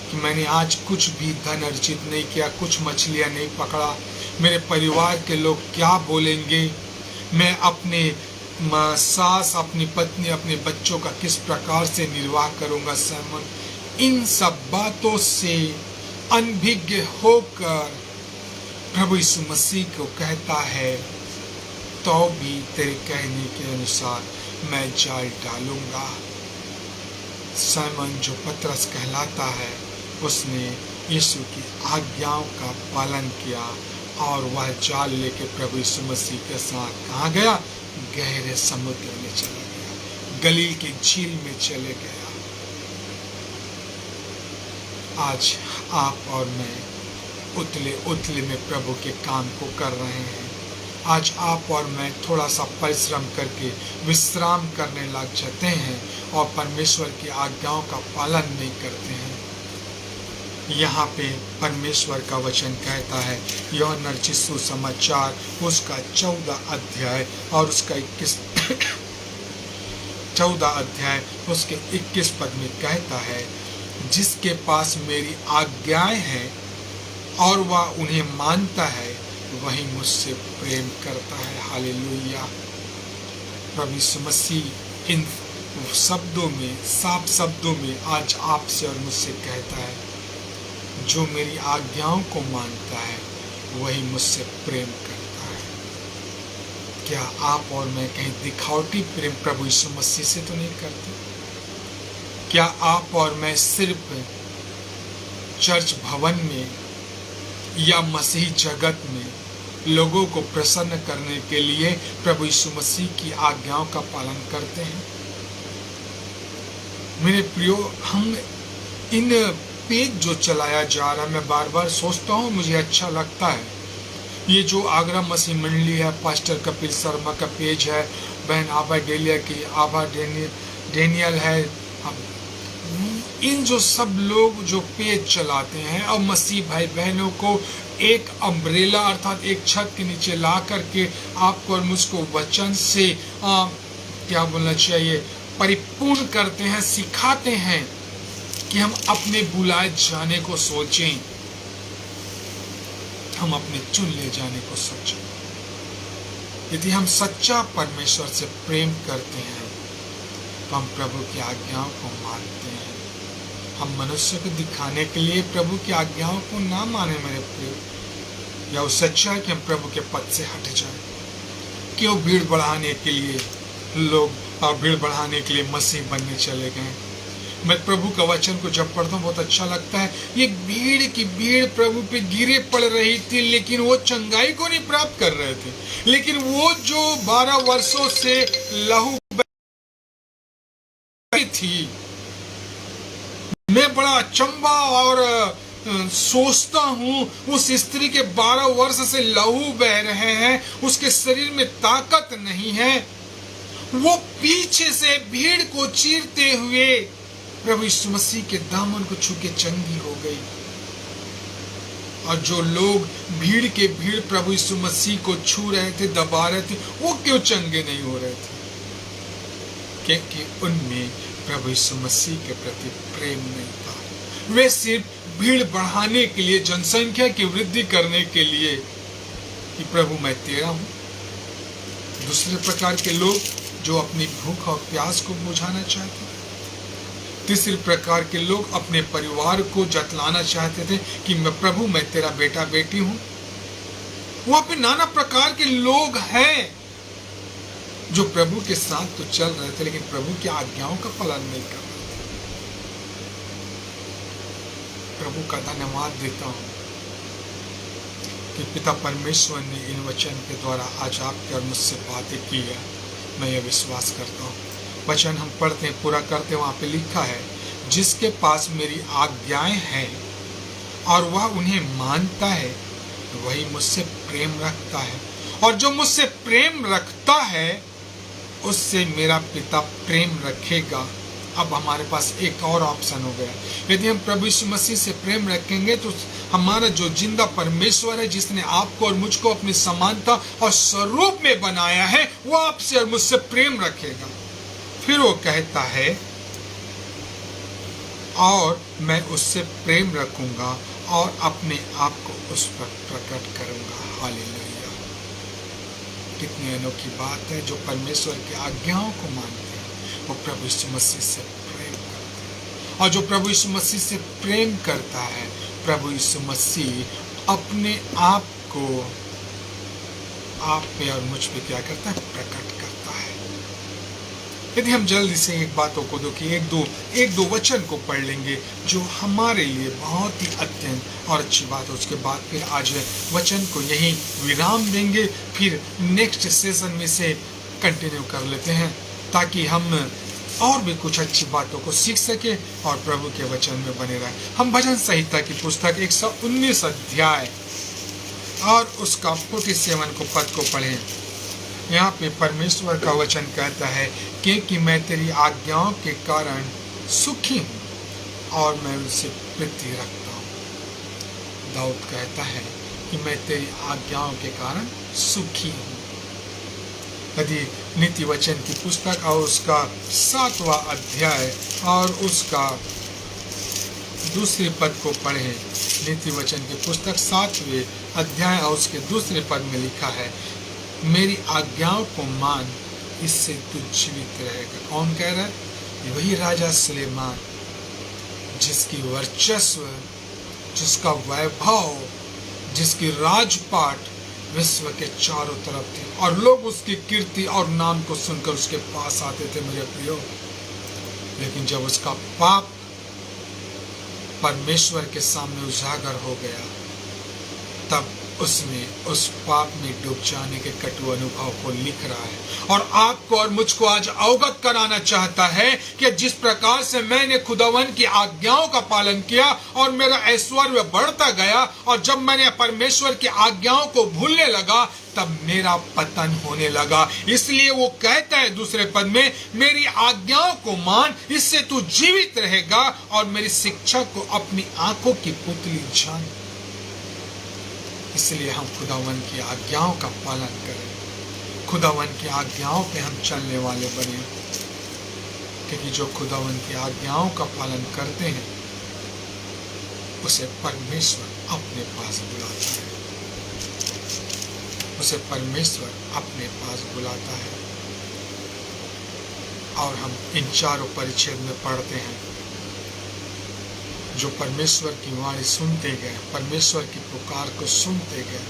कि मैंने आज कुछ भी धन अर्जित नहीं किया, कुछ मछलियां नहीं पकड़ा, मेरे परिवार के लोग क्या बोलेंगे, मैं अपने सास, अपनी पत्नी, अपने बच्चों का किस प्रकार से निर्वाह करूंगा। सैमून इन सब बातों से अनभिज्ञ होकर प्रभु यीशु मसीह को कहता है, तो भी तेरे कहने के अनुसार मैं जाल डालूंगा। सैमून जो पतरस कहलाता है, उसने यीशु की आज्ञाओं का पालन किया और वह जाल लेके प्रभु यीशु मसीह के साथ कहाँ गया? गहरे समुद्र में चला गया, गलील की झील में चले गया। आज आप और मैं उतले उतले में प्रभु के काम को कर रहे हैं। आज आप और मैं थोड़ा सा परिश्रम करके विश्राम करने लग जाते हैं और परमेश्वर की आज्ञाओं का पालन नहीं करते हैं। यहाँ पे परमेश्वर का वचन कहता है, यूहन्ना रचित सुसमाचार उसका 14 अध्याय और उसका 14 अध्याय उसके 21 पद में कहता है, जिसके पास मेरी आज्ञाएं हैं और वह उन्हें मानता है, वही मुझसे प्रेम करता है। हालेलुया। प्रभु यीशु मसीह इन शब्दों में, साफ शब्दों में आज आपसे और मुझसे कहता है, जो मेरी आज्ञाओं को मानता है वही मुझसे प्रेम करता है। क्या आप और मैं कहीं दिखावटी प्रेम प्रभु यीशु मसीह से तो नहीं करते? क्या आप और मैं सिर्फ चर्च भवन में या मसीह जगत में लोगों को प्रसन्न करने के लिए प्रभु यीशु मसीह की आज्ञाओं का पालन करते हैं? मेरे प्रियो, हम इन पेज जो चलाया जा रहा है, मैं बार बार सोचता हूँ, मुझे अच्छा लगता है। ये जो आगरा मसीह मंडली है, पास्टर कपिल शर्मा का पेज है, बहन आभा डेलिया की आभा डेनियल है, इन जो सब लोग जो पेज चलाते हैं और मसीह भाई बहनों को एक अम्ब्रेला अर्थात एक छत के नीचे ला करके आपको और मुझको वचन से क्या बोलना चाहिए, परिपूर्ण करते हैं, सिखाते हैं कि हम अपने बुलाए जाने को सोचें, हम अपने चुन ले जाने को सोचें। यदि हम सच्चा परमेश्वर से प्रेम करते हैं तो हम प्रभु की आज्ञाओं को मानते हैं। हम मनुष्य को दिखाने के लिए प्रभु की आज्ञाओं को ना माने मेरे प्रिय, या वो सच्चा है कि हम प्रभु के पद से हट जाए। क्यों भीड़ बढ़ाने के लिए लोग भीड़ बढ़ाने के लिए मसीह बनने चले गए। मैं प्रभु का वचन को जब पढ़ता हूँ बहुत अच्छा लगता है। ये भीड़ की भीड़ प्रभु पे गिरे पड़ रही थी, लेकिन वो चंगाई को नहीं प्राप्त कर रहे थे। लेकिन वो जो 12 वर्षों से लहू थी, मैं बड़ा अचंबा और सोचता हूँ, उस स्त्री के 12 वर्ष से लहू बह रहे हैं, उसके शरीर में ताकत नहीं है, वो पीछे से भीड़ को चीरते हुए प्रभु यीशु मसीह के दामन को छू के चंगी हो गई। और जो लोग भीड़ के भीड़ प्रभु यीशु मसीह को छू रहे थे, दबा रहे थे, वो क्यों चंगे नहीं हो रहे थे? क्योंकि उनमें प्रभु यीशु मसीह के प्रति प्रेम नहीं था। वे सिर्फ भीड़ बढ़ाने के लिए, जनसंख्या की वृद्धि करने के लिए कि प्रभु मैं तेरा हूं। दूसरे प्रकार के लोग जो अपनी भूख और प्यास को बुझाना चाहते थे। तीसरे प्रकार के लोग अपने परिवार को जतलाना चाहते थे कि मैं तेरा बेटा बेटी हूं। वहां पे नाना प्रकार के लोग हैं जो प्रभु के साथ तो चल रहे थे, लेकिन प्रभु की आज्ञाओं का पालन नहीं कर रहे थे। प्रभु का धन्यवाद देता हूं कि पिता परमेश्वर ने इन वचन के द्वारा आज आपके और मुझसे बातें की है। मैं यह विश्वास करता हूं। वचन हम पढ़ते हैं, पूरा करते हैं, वहां पे लिखा है, जिसके पास मेरी आज्ञाएं हैं और वह उन्हें मानता है, वही मुझसे प्रेम रखता है, और जो मुझसे प्रेम रखता है उससे मेरा पिता प्रेम रखेगा। अब हमारे पास एक और ऑप्शन हो गया। यदि हम प्रभु यीशु मसीह से प्रेम रखेंगे तो हमारा जो जिंदा परमेश्वर है, जिसने आपको और मुझको अपनी समानता और स्वरूप में बनाया है, वो आपसे और मुझसे प्रेम रखेगा। फिर वो कहता है, और मैं उससे प्रेम रखूंगा और अपने आप को उस पर प्रकट करूंगा। हालेलुया! कितनी अनोखी बात है। जो परमेश्वर की आज्ञाओं को मानते हैं वो प्रभु यीशु मसीह से प्रेम करते हैं, और जो प्रभु यीशु मसीह से प्रेम करता है, प्रभु यीशु मसीह अपने आप को आप पे और मुझ पे क्या करता है? प्रकट करता है। यदि हम जल्दी से एक बातों को एक दो वचन को पढ़ लेंगे जो हमारे लिए बहुत ही अत्यंत और अच्छी बात है, उसके बाद फिर आज वचन को यहीं विराम देंगे, फिर नेक्स्ट सेशन में से कंटिन्यू कर लेते हैं, ताकि हम और भी कुछ अच्छी बातों को सीख सके और प्रभु के वचन में बने रहे। हम भजन संहिता की पुस्तक 119 अध्याय और उसका 47 को पद को पढ़ें। यहाँ पे परमेश्वर का वचन कहता है, क्योंकि मैं तेरी आज्ञाओं के कारण सुखी हूँ और मैं उनसे प्रीति रखता हूँ। दाऊद कहता है कि मैं तेरी आज्ञाओं के कारण सुखी हूँ। यदि नीति वचन की पुस्तक और उसका 7वां अध्याय और उसका दूसरे पद को पढ़े। नीति वचन की पुस्तक 7वें अध्याय और उसके दूसरे पद में लिखा है, मेरी आज्ञाओं को मान, इससे तू जीवित रहेगा। कौन कह रहा है? वही राजा सुलेमान, जिसकी वर्चस्व, जिसका वैभव, जिसकी राजपाट विश्व के चारों तरफ थी, और लोग उसकी कीर्ति और नाम को सुनकर उसके पास आते थे मेरे प्रियो। लेकिन जब उसका पाप परमेश्वर के सामने उजागर हो गया, तब उसने उस पाप में डूब जाने के कटु अनुभव को लिख रहा है और आपको और मुझको आज अवगत कराना चाहता है कि जिस प्रकार से मैंने खुदावन की आज्ञाओं का पालन किया और मेरा ऐश्वर्य बढ़ता गया, और जब मैंने परमेश्वर की आज्ञाओं को भूलने लगा तब मेरा पतन होने लगा। इसलिए वो कहता है दूसरे पद में, मेरी आज्ञाओं को मान, इससे तू जीवित रहेगा और मेरी शिक्षा को अपनी आंखों की पुतली जान। इसलिए हम खुदावन की आज्ञाओं का पालन करें, खुदावन की आज्ञाओं पे हम चलने वाले बने, क्योंकि जो खुदावन की आज्ञाओं का पालन करते हैं उसे परमेश्वर अपने पास बुलाता है, उसे परमेश्वर अपने पास बुलाता है। और हम इन चारों परिच्छेद में पढ़ते हैं, जो परमेश्वर की वाणी सुनते गए, परमेश्वर की पुकार को सुनते गए,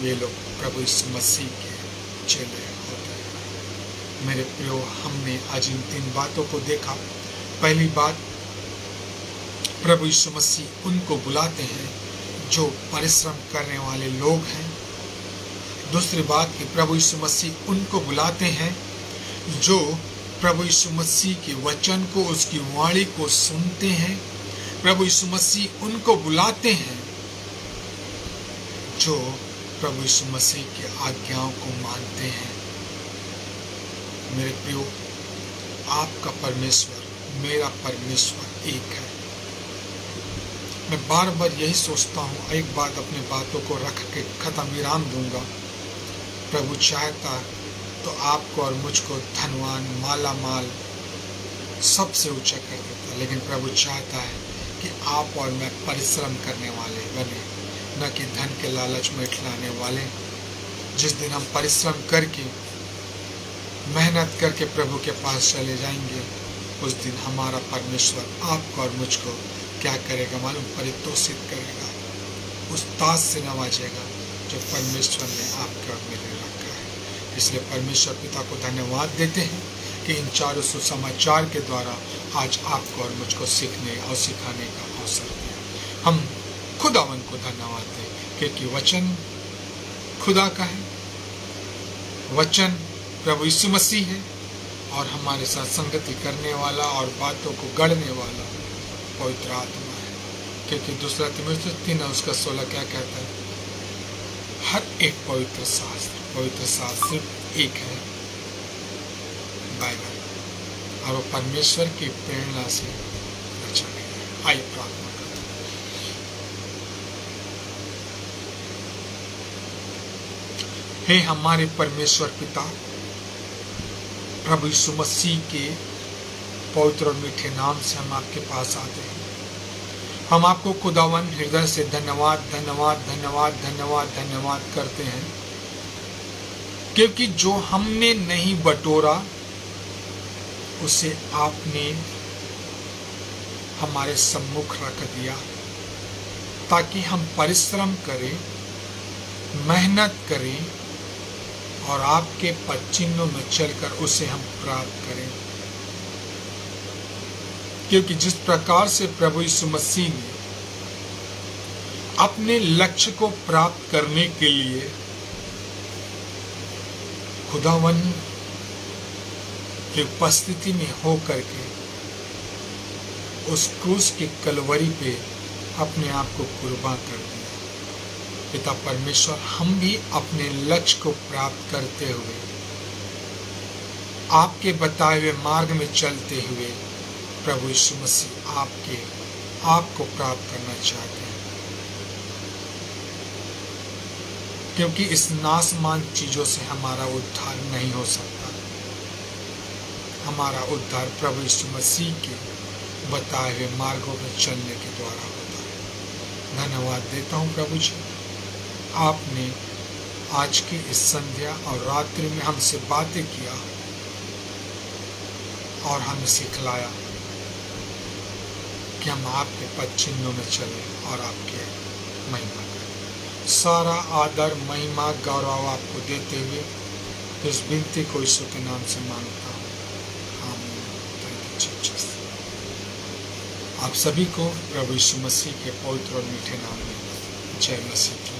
वे लोग प्रभु यीशु मसीह के चेले होते हैं। मेरे प्रियो, हमने आज इन 3 बातों को देखा। पहली बात, प्रभु यीशु मसीह उनको बुलाते हैं जो परिश्रम करने वाले लोग हैं। दूसरी बात कि प्रभु यीशु मसीह उनको बुलाते हैं जो प्रभु यीशु मसीह के वचन को, उसकी वाणी को सुनते हैं। प्रभु यीशु मसीह उनको बुलाते हैं जो प्रभु यीशु मसीह की आज्ञाओं को मानते हैं। मेरे प्रियो, आपका परमेश्वर, मेरा परमेश्वर एक है। मैं बार बार यही सोचता हूँ, एक बात अपनी बातों को रख के खत्म विराम दूंगा। प्रभु चाहता तो आपको और मुझको धनवान, माला माल सबसे ऊंचा कर देता, लेकिन प्रभु चाहता है कि आप और मैं परिश्रम करने वाले बने, न कि धन के लालच में इठलाने वाले। जिस दिन हम परिश्रम करके, मेहनत करके प्रभु के पास चले जाएंगे, उस दिन हमारा परमेश्वर आपको और मुझको क्या करेगा मालूम? परितोषित करेगा, उस ताज से नवाजेगा जो परमेश्वर ने आपके और मेरे रखा है। इसलिए परमेश्वर पिता को धन्यवाद देते हैं कि इन चारों सुसमाचार के द्वारा आज आपको और मुझको सीखने और सिखाने का अवसर दिया। हम खुदावन को धन्यवाद दें, क्योंकि वचन खुदा का है, वचन प्रभु यीशु मसीह है, और हमारे साथ संगति करने वाला और बातों को गढ़ने वाला पवित्र आत्मा है। क्योंकि दूसरा तिमुथियुस 3:16 क्या कहता है? हर एक पवित्र शास्त्र सिर्फ एक है, बाइबल, और वो परमेश्वर की प्रेरणा से रचा गया है। आइए प्रार्थना करें। हे हमारे परमेश्वर पिता, प्रभु यीशु मसीह के पवित्र और मीठे नाम से हम आपके पास आते हैं। हम आपको खुदावन हृदय से धन्यवाद धन्यवाद धन्यवाद धन्यवाद धन्यवाद करते हैं, क्योंकि जो हमने नहीं बटोरा उसे आपने हमारे सम्मुख रख दिया, ताकि हम परिश्रम करें, मेहनत करें और आपके पद चिन्हों में चलकर उसे हम प्राप्त करें। क्योंकि जिस प्रकार से प्रभु यीशु मसीह ने अपने लक्ष्य को प्राप्त करने के लिए खुदावन की उपस्थिति में होकर के उस क्रूस की कलवरी पे अपने आप को कुर्बान कर दिया, पिता परमेश्वर, हम भी अपने लक्ष्य को प्राप्त करते हुए, आपके बताए हुए मार्ग में चलते हुए प्रभु यीशु मसीह आपको प्राप्त करना चाहते हैं। क्योंकि इस नासमान चीजों से हमारा उद्धार नहीं हो सकता। हमारा उद्धार प्रभु यीशु मसीह के बताए हुए मार्गों में चलने के द्वारा होता है। धन्यवाद देता हूँ प्रभु जी, आपने आज की इस संध्या और रात्रि में हमसे बातें किया और हमें सिखलाया कि हम आपके पद चिन्हों में चले और आपके महिमा करें। सारा आदर, महिमा, गौरव आपको देते हुए इस विनती को यीशु के नाम से मांगता हूँ, आमीन। आप सभी को प्रभु यीशु मसीह के पवित्र और मीठे नाम में जय मसीह की।